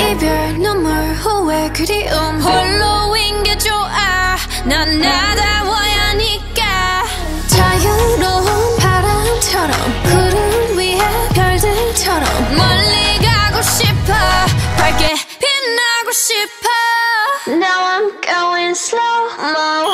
이별 눈물 후회 그리움 홀로인 게 좋아 난 나다워야 하니까 자유로운 바람처럼 구름 위에 별들처럼 멀리 가고 싶어 밝게 빛나고 싶어 Now I'm going slow-mo